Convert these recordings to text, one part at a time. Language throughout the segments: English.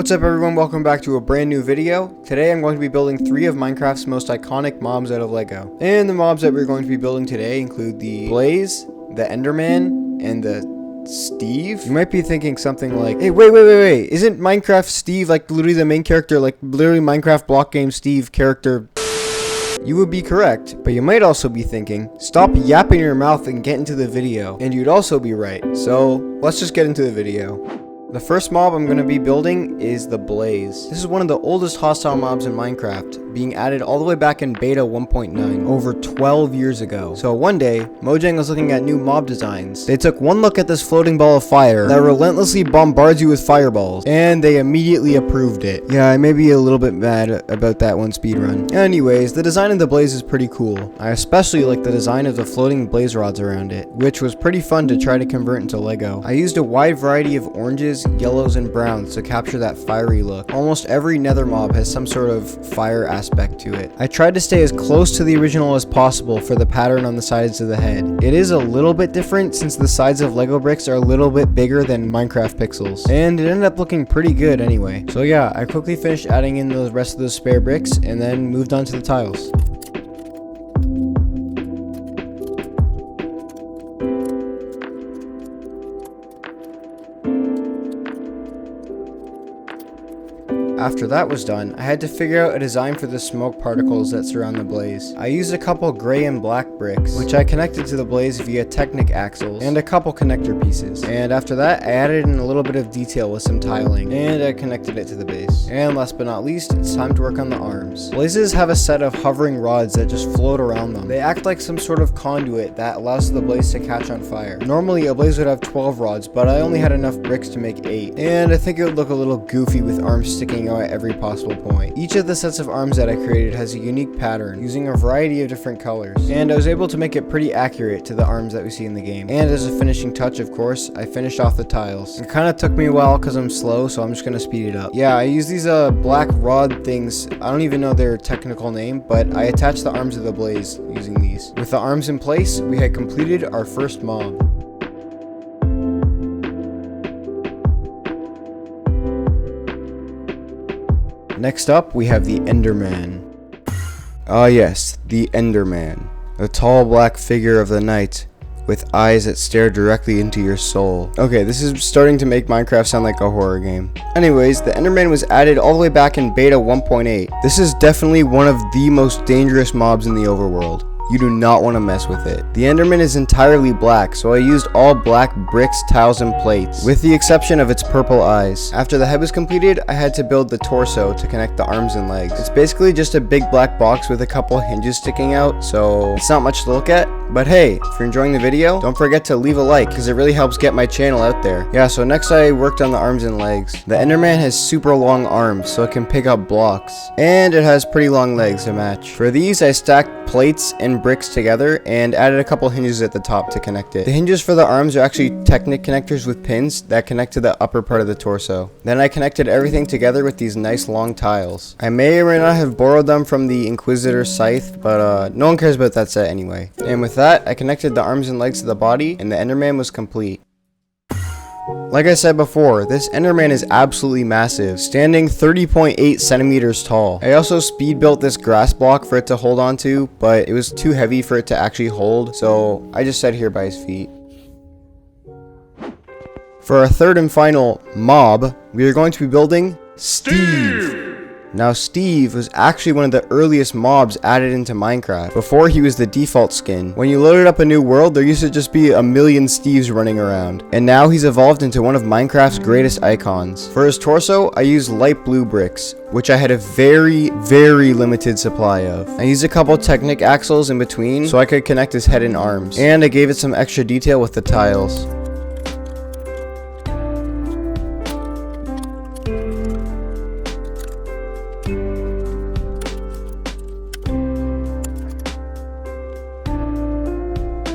What's up everyone, welcome back to a brand new video. Today I'm going to be building 3 of Minecraft's most iconic mobs out of Lego. And the mobs that we're going to be building today include the Blaze, the Enderman, and the Steve. You might be thinking something like, hey, wait, isn't Minecraft Steve like literally the main character, like literally Minecraft block game Steve character? You would be correct, but you might also be thinking, stop yapping your mouth and get into the video. And you'd also be right. So let's just get into the video. The first mob I'm going to be building is the Blaze. This is one of the oldest hostile mobs in Minecraft, being added all the way back in beta 1.9, over 12 years ago. So one day, Mojang was looking at new mob designs. They took one look at this floating ball of fire that relentlessly bombards you with fireballs, and they immediately approved it. Yeah, I may be a little bit mad about that one speedrun. Anyways, the design of the Blaze is pretty cool. I especially like the design of the floating blaze rods around it, which was pretty fun to try to convert into Lego. I used a wide variety of oranges, yellows, and browns to capture that fiery look. Almost every nether mob has some sort of fire aspect to it. I tried to stay as close to the original as possible for the pattern on the sides of the head. It is a little bit different since the sides of Lego bricks are a little bit bigger than Minecraft pixels, and it ended up looking pretty good anyway. So yeah, I quickly finished adding in the rest of those spare bricks and then moved on to the tiles. After that was done, I had to figure out a design for the smoke particles that surround the Blaze. I used a couple gray and black bricks, which I connected to the Blaze via Technic axles, and a couple connector pieces. And after that, I added in a little bit of detail with some tiling, and I connected it to the base. And last but not least, it's time to work on the arms. Blazes have a set of hovering rods that just float around them. They act like some sort of conduit that allows the Blaze to catch on fire. Normally, a Blaze would have 12 rods, but I only had enough bricks to make 8. And I think it would look a little goofy with arms sticking out at every possible point. Each of the sets of arms that I created has a unique pattern, using a variety of different colors, and I was able to make it pretty accurate to the arms that we see in the game. And as a finishing touch, of course, I finished off the tiles. It kind of took me a while because I'm slow, so I'm just going to speed it up. Yeah, I use these black rod things. I don't even know their technical name, but I attached the arms of the Blaze using these. With the arms in place, we had completed our first mob. Next up, we have the Enderman. Ah yes, the Enderman. A tall black figure of the night, with eyes that stare directly into your soul. Okay, this is starting to make Minecraft sound like a horror game. Anyways, the Enderman was added all the way back in beta 1.8. This is definitely one of the most dangerous mobs in the overworld. You do not want to mess with it. The Enderman is entirely black, so I used all black bricks, tiles, and plates, with the exception of its purple eyes. After the head was completed, I had to build the torso to connect the arms and legs. It's basically just a big black box with a couple hinges sticking out, so it's not much to look at. But hey, if you're enjoying the video, don't forget to leave a like, because it really helps get my channel out there. Yeah, so next I worked on the arms and legs. The Enderman has super long arms, so it can pick up blocks, and it has pretty long legs to match. For these, I stacked plates and bricks together and added a couple hinges at the top to connect it. The hinges for the arms are actually Technic connectors with pins that connect to the upper part of the torso. Then I connected everything together with these nice long tiles. I may or may not have borrowed them from the Inquisitor Scythe, but no one cares about that set anyway. And with that, I connected the arms and legs to the body, and the Enderman was complete. Like I said before, this Enderman is absolutely massive, standing 30.8 centimeters tall. I also speed built this grass block for it to hold onto, but it was too heavy for it to actually hold, so I just set here by his feet. For our third and final mob, we are going to be building Steve. Now Steve was actually one of the earliest mobs added into Minecraft, before he was the default skin. When you loaded up a new world, there used to just be a million Steves running around, and now he's evolved into one of Minecraft's greatest icons. For his torso, I used light blue bricks, which I had a very limited supply of. I used a couple Technic axles in between so I could connect his head and arms, and I gave it some extra detail with the tiles.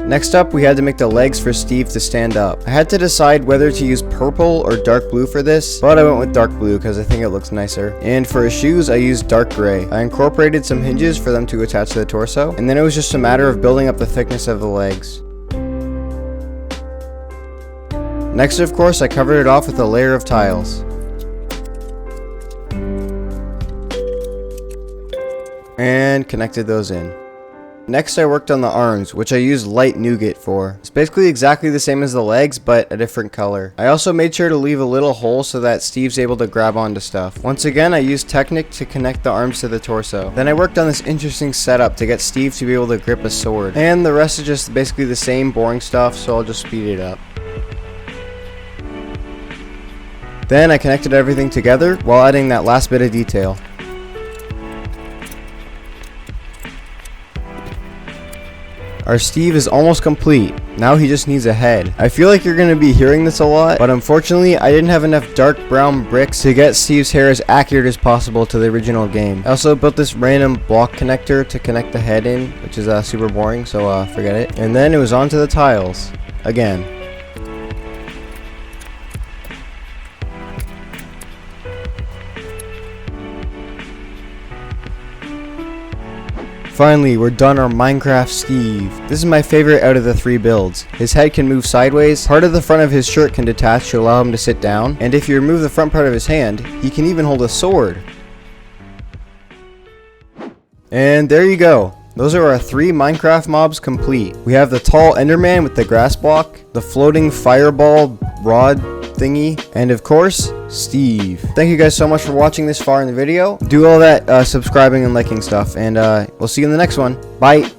Next up, we had to make the legs for Steve to stand up. I had to decide whether to use purple or dark blue for this, but I went with dark blue because I think it looks nicer. And for his shoes, I used dark gray. I incorporated some hinges for them to attach to the torso, and then it was just a matter of building up the thickness of the legs. Next, of course, I covered it off with a layer of tiles. and connected those in. Next, I worked on the arms, which I used light nougat for. It's basically exactly the same as the legs, but a different color. I also made sure to leave a little hole so that Steve's able to grab onto stuff. Once again, I used Technic to connect the arms to the torso. Then I worked on this interesting setup to get Steve to be able to grip a sword. And the rest is just basically the same boring stuff, so I'll just speed it up. Then I connected everything together while adding that last bit of detail. Our Steve is almost complete. Now he just needs a head. I feel like you're going to be hearing this a lot, but unfortunately I didn't have enough dark brown bricks to get Steve's hair as accurate as possible to the original game. I also built this random block connector to connect the head in, which is super boring, so forget it. And then it was onto the tiles. Again. Finally, we're done our Minecraft Steve. This is my favorite out of the 3 builds. His head can move sideways, part of the front of his shirt can detach to allow him to sit down, and if you remove the front part of his hand, he can even hold a sword. And there you go. Those are our 3 Minecraft mobs complete. We have the tall Enderman with the grass block, the floating fireball rod thingy, and of course, Steve. Thank you guys so much for watching this far in the video. Do all that subscribing and liking stuff, and we'll see you in the next one. Bye.